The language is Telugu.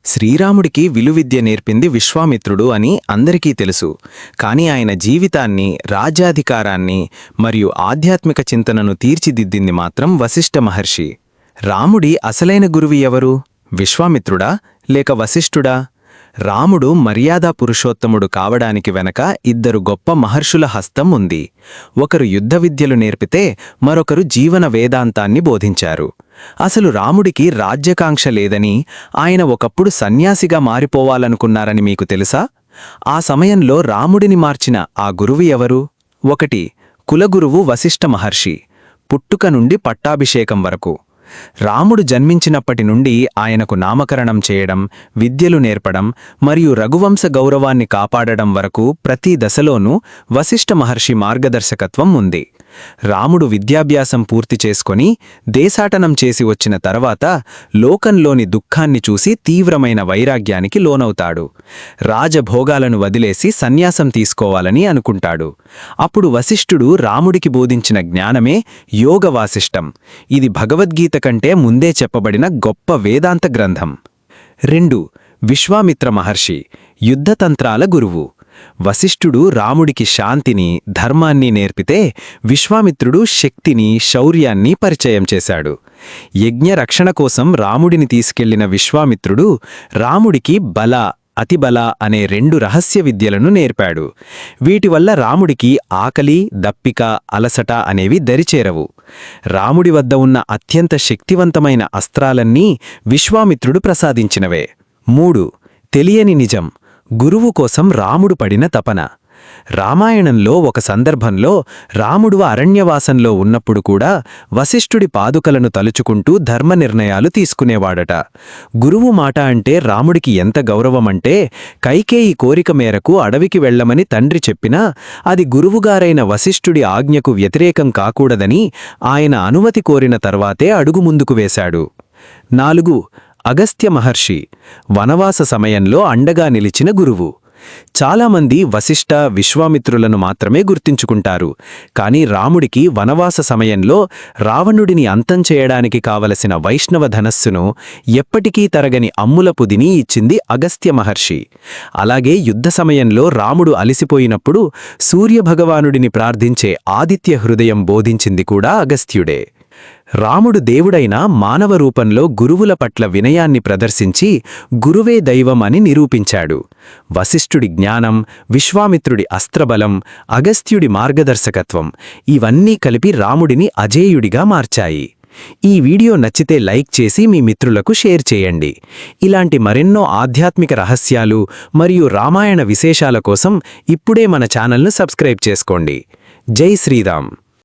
శ్రీరాముడికి విలువిద్య నేర్పింది విశ్వామిత్రుడు అని అందరికీ తెలుసు. కాని ఆయన జీవితాన్ని, రాజ్యాధికారాన్ని మరియు ఆధ్యాత్మిక చింతనను తీర్చిదిద్దింది మాత్రం వశిష్ఠ మహర్షి. రాముడి అసలైన గురువు ఎవరు? విశ్వామిత్రుడా లేక వశిష్ఠుడా? రాముడు మర్యాదా పురుషోత్తముడు కావడానికి వెనక ఇద్దరు గొప్ప మహర్షుల హస్తం ఉంది. ఒకరు యుద్ధ విద్యలు నేర్పితే మరొకరు జీవన వేదాంతాన్ని బోధించారు. అసలు రాముడికి రాజ్యకాంక్ష లేదని, ఆయన ఒకప్పుడు సన్యాసిగా మారిపోవాలనుకున్నారని మీకు తెలుసా? ఆ సమయంలో రాముడిని మార్చిన ఆ గురువు ఎవరు? 1. కులగురువు వశిష్ఠ మహర్షి. పుట్టుక నుండి పట్టాభిషేకం వరకు. రాముడు జన్మించినప్పటి నుండి ఆయనకు నామకరణం చేయడం, విద్యలు నేర్పడం మరియు రఘువంశ గౌరవాన్ని కాపాడడం వరకు ప్రతి దశలోనూ వశిష్ఠ మహర్షి మార్గదర్శకత్వం ఉంది. రాముడు విద్యాభ్యాసం పూర్తి చేసుకొని దేశాటనం చేసి వచ్చిన తర్వాత లోకంలోని దుఃఖాన్ని చూసి తీవ్రమైన వైరాగ్యానికి లోనవుతాడు. రాజభోగాలను వదిలేసి సన్యాసం తీసుకోవాలని అనుకుంటాడు. అప్పుడు వశిష్ఠుడు రాముడికి బోధించిన జ్ఞానమే యోగ వాసిష్టం. ఇది భగవద్గీత కంటే ముందే చెప్పబడిన గొప్ప వేదాంత గ్రంథం. 2. విశ్వామిత్ర మహర్షి. యుద్ధతంత్రాల గురువు. వశిష్ఠుడు రాముడికి శాంతిని, ధర్మాన్ని నేర్పితే విశ్వామిత్రుడు శక్తిని, శౌర్యాన్ని పరిచయం చేశాడు. యజ్ఞ రక్షణ కోసం రాముడిని తీసుకెళ్లిన విశ్వామిత్రుడు రాముడికి బల, అతిబల అనే 2 రహస్య విద్యలను నేర్పాడు. వీటివల్ల రాముడికి ఆకలి, దప్పిక, అలసట అనేవి దరిచేరవు. రాముడి వద్ద ఉన్న అత్యంత శక్తివంతమైన అస్త్రాలన్నీ విశ్వామిత్రుడు ప్రసాదించినవే. 3. తెలియని నిజం. గురువు కోసం రాముడు పడిన తపన. రామాయణంలో ఒక సందర్భంలో రాముడు అరణ్యవాసంలో ఉన్నప్పుడు కూడా వశిష్ఠుడి పాదుకలను తలుచుకుంటూ ధర్మ నిర్ణయాలు తీసుకునేవాడట. గురువు మాట అంటే రాముడికి ఎంత గౌరవమంటే, కైకేయి కోరిక మేరకు అడవికి వెళ్లమని తండ్రి చెప్పినా అది గురువుగారైన వశిష్ఠుడి ఆజ్ఞకు వ్యతిరేకం కాకూడదని ఆయన అనుమతి కోరిన తర్వాతే అడుగు ముందుకు వేశాడు. 4. అగస్త్య మహర్షి. వనవాస సమయంలో అండగా నిలిచిన గురువు. చాలామంది వశిష్ఠ, విశ్వామిత్రులను మాత్రమే గుర్తించుకుంటారు. కాని రాముడికి వనవాస సమయంలో రావణుడిని అంతం చేయడానికి కావలసిన వైష్ణవ ధనస్సును, ఎప్పటికీ తరగని అమ్ముల పుదిని ఇచ్చింది అగస్త్య మహర్షి. అలాగే యుద్ధ సమయంలో రాముడు అలిసిపోయినప్పుడు సూర్యభగవానుడిని ప్రార్థించే ఆదిత్య హృదయం బోధించింది కూడా అగస్త్యుడే. రాముడు దేవుడైన మానవ రూపంలో గురువుల పట్ల వినయాన్ని ప్రదర్శించి గురువే దైవం అని నిరూపించాడు. వశిష్ఠుడి జ్ఞానం, విశ్వామిత్రుడి అస్త్రబలం, అగస్త్యుడి మార్గదర్శకత్వం ఇవన్నీ కలిపి రాముడిని అజేయుడిగా మార్చాయి. ఈ వీడియో నచ్చితే లైక్ చేసి మీ మిత్రులకు షేర్ చేయండి. ఇలాంటి మరెన్నో ఆధ్యాత్మిక రహస్యాలు మరియు రామాయణ విశేషాల కోసం ఇప్పుడే మన ఛానల్ను సబ్స్క్రైబ్ చేసుకోండి. జై శ్రీరామ్.